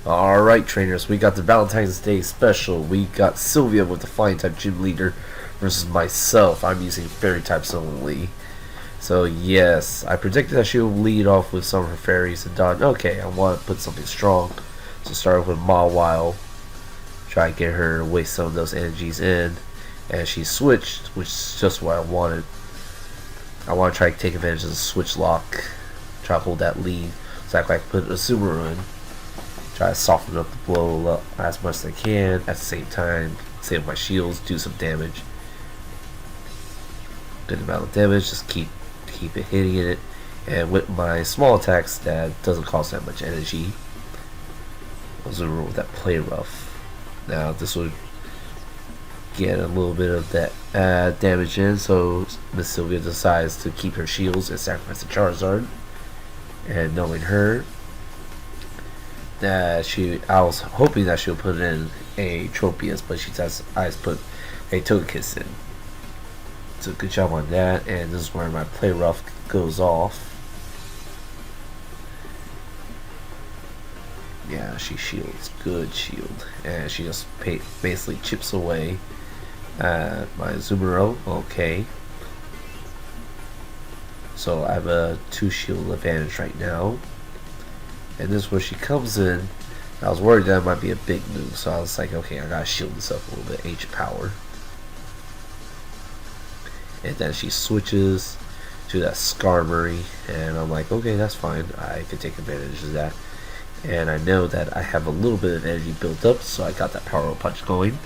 Alright trainers, we got the Valentine's Day special. We got Silvia with the Flying type gym leader versus myself. I'm using fairy types only. So yes, I predicted that she will lead off with some of her fairies and done. Okay, I want to put something strong. So start off with Mawile. Try to get her to waste some of those energies in. And she switched, which is just what I wanted. I want to try to take advantage of the switch lock. Try to hold that lead. So I can put a Subaru in. Try to soften up the blow as much as I can. At the same time, save my shields, do some damage. Good amount of damage, just keep it hitting it. And with my small attacks, that doesn't cost that much energy. Those are with that play rough. Now this would get a little bit of that damage in, so Miss Silvia decides to keep her shields and sacrifice the Charizard. And knowing her, I was hoping that she'll put in a Tropius, but she says I put a Togekiss in. So good job on that, and this is where my play rough goes off. Yeah, she shields, good shield, and she just basically chips away at my Zumaro. Okay, so I have a 2 shield advantage right now. And this is where she comes in. I was worried that might be a big move, so I was like, okay, I gotta shield this up a little bit, Ancient Power. And then she switches to that Skarmory, and I'm like, okay, that's fine. I can take advantage of that. And I know that I have a little bit of energy built up, so I got that Power Punch going.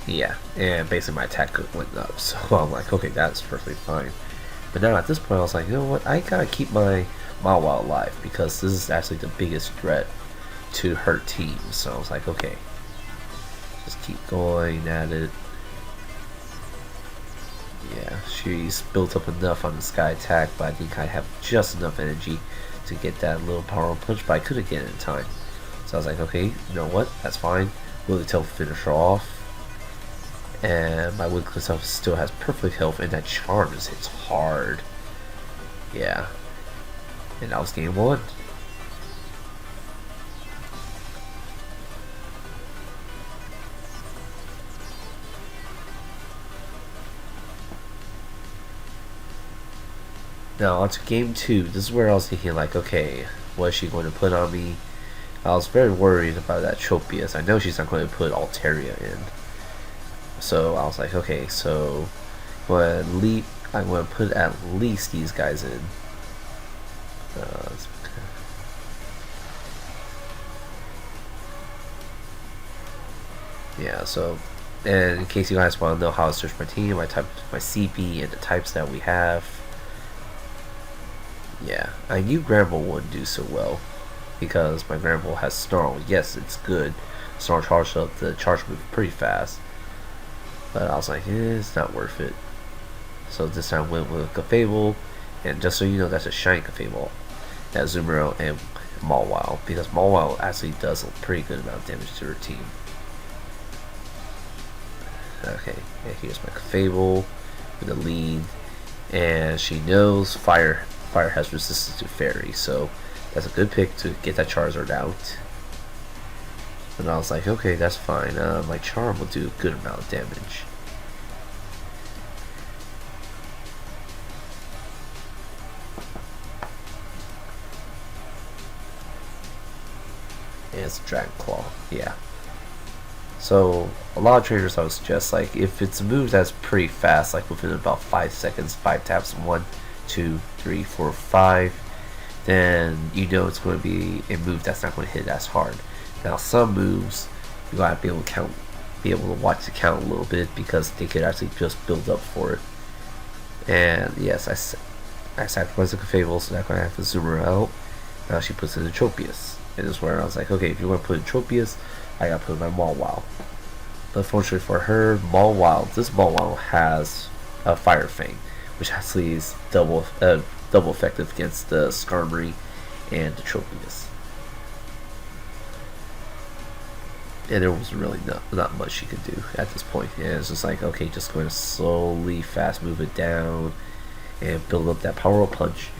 Yeah, and basically my attack went up, so I'm like, okay, that's perfectly fine. But now at this point, I was like, you know what, I gotta keep my Mawile alive, because this is actually the biggest threat to her team. So I was like, okay, just keep going at it. Yeah, she's built up enough on the Sky attack, but I think I have just enough energy to get that little Power Punch, but I couldn't get it in time. So I was like, okay, you know what, that's fine. Willie Tail finish her off. And my Wigglytuff stuff still has perfect health, and that charm just hits hard. Yeah. And that was game 1. Now on to game 2. This is where I was thinking like, okay, what is she going to put on me? I was very worried about that Tropius. I know she's not going to put Altaria in. So I was like, okay, so I'm going to put at least these guys in. Yeah, so, and in case you guys want to know how to search my team, I typed my CP and the types that we have. Yeah, I knew Granbull wouldn't do so well because my Granbull has Snarl. Yes, it's good. Snarl charged up the charge move pretty fast. But I was like, it's not worth it. So this time I went with Clefable, and just so you know, that's a shiny Clefable. That's Zumaro and Mawile, because Mawile actually does a pretty good amount of damage to her team. Okay, and here's my Clefable with the lead, and she knows Fire has resistance to Fairy, so that's a good pick to get that Charizard out. And I was like, okay, that's fine. My Charm will do a good amount of damage. And it's Dragon Claw, yeah. So a lot of trainers I would suggest, like, if it's a move that's pretty fast, like within about 5 seconds, 5 taps, 1, 2, 3, 4, 5, then you know it's going to be a move that's not going to hit as hard. Now some moves you gotta be able to watch the count a little bit, because they could actually just build up for it. And yes, I sacrificed the Clefable, so that I have to zoom her out. Now she puts in the Tropius. And this is where I was like, okay, if you want to put in Tropius, I gotta put in my Mawile. But fortunately for her, this Mawile has a Fire Fang, which actually is double effective against the Skarmory and the Tropius. And there was really not much she could do at this point. And it's just like, okay, just going to slowly fast move it down and build up that Power Up Punch.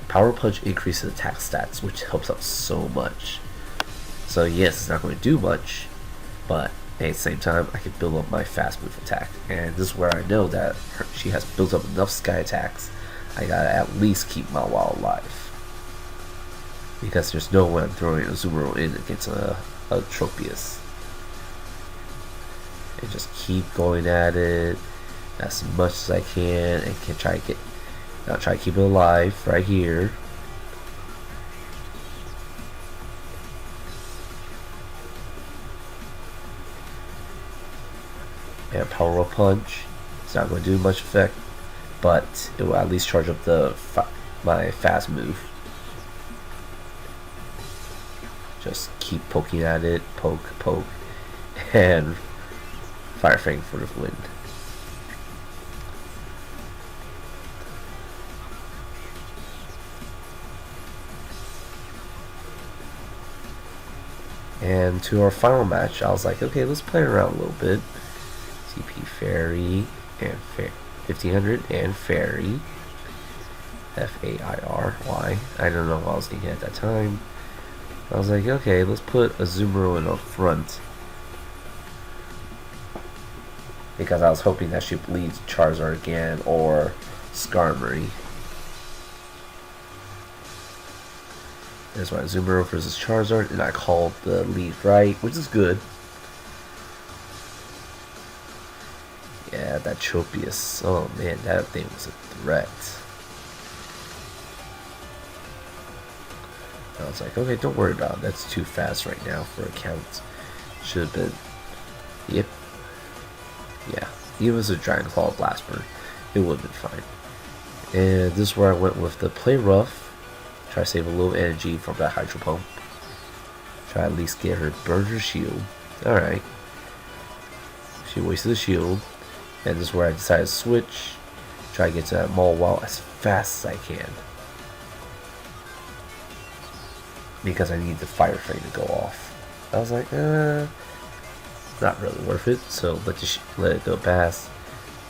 Power Up Punch increases attack stats, which helps out so much. So yes, it's not going to do much, but at the same time, I can build up my fast move attack. And this is where I know that she has built up enough sky attacks. I gotta at least keep my Wow alive. Because there's no way I'm throwing a Azumarill in against a Tropius. And just keep going at it as much as I can, and can try to keep it alive right here. And Power Up Punch. It's not going to do much effect, but it will at least charge up my fast move. Just keep poking at it, poke, and Fire Fang for the win. And to our final match, I was like, okay, let's play around a little bit. CP Fairy and 1500 and Fairy. Fairy. I don't know what I was thinking at that time. I was like, okay, let's put a Azumarill in up front. Because I was hoping that she bleeds Charizard again or Skarmory. There's my Azumarill versus Charizard, and I called the lead right, which is good. Yeah, that Tropius. Oh man, that thing was a threat. I was like, okay, don't worry about it. That's too fast right now for a count. Should have been. Yep. Yeah. He was a Giant Claw Blastburn. It would have been fine. And this is where I went with the Play Rough. Try to save a little energy from that Hydro Pump. Try at least get her burn her shield. Alright. She wasted the shield. And this is where I decided to switch. Try to get to that Mawile as fast as I can. Because I need the Fire Fang to go off. I was like, not really worth it. So let it go past.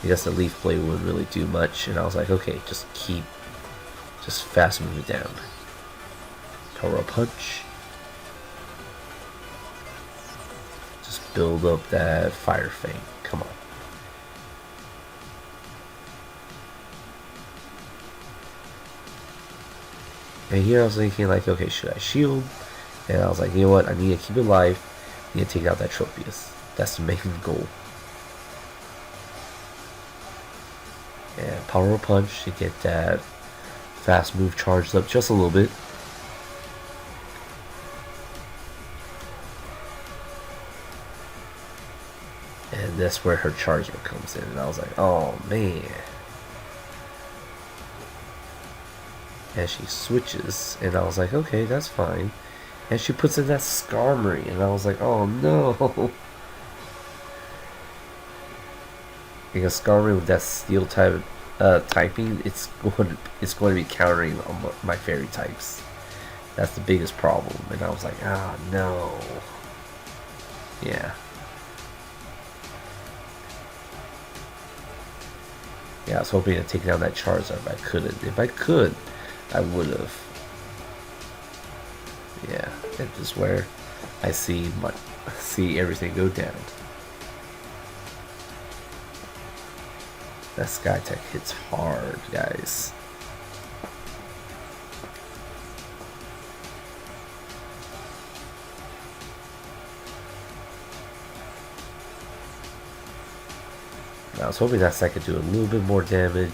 Because the Leaf Blade wouldn't really do much. And I was like, okay, just fast move it down. Power Up Punch. Just build up that Fire Fang. Come on. And here I was thinking like, okay, should I shield? And I was like, you know what? I need to keep it alive. I need to take out that Tropius. That's the main goal. And Power Up Punch to get that fast move charged up just a little bit. And that's where her Charizard comes in. And I was like, oh man. And she switches. And I was like, okay, that's fine. And she puts in that Skarmory. And I was like, oh no. Because Skarmory with that steel type typing, it's going to be countering on my fairy types. That's the biggest problem. And I was like, ah, no. Yeah. Yeah, I was hoping to take down that Charizard, but I couldn't. If I could, I would have. Yeah, and this is where I see everything go down. That Sky Tech hits hard, guys. I was hoping that could do a little bit more damage,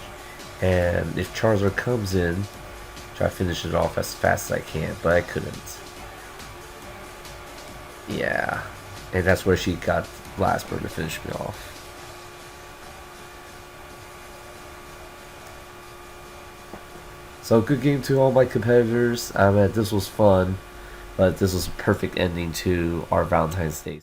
and if Charizard comes in, try to finish it off as fast as I can, but I couldn't. Yeah, and that's where she got Blastburn to finish me off. So good game to all my competitors. This was fun, but this was a perfect ending to our Valentine's Day.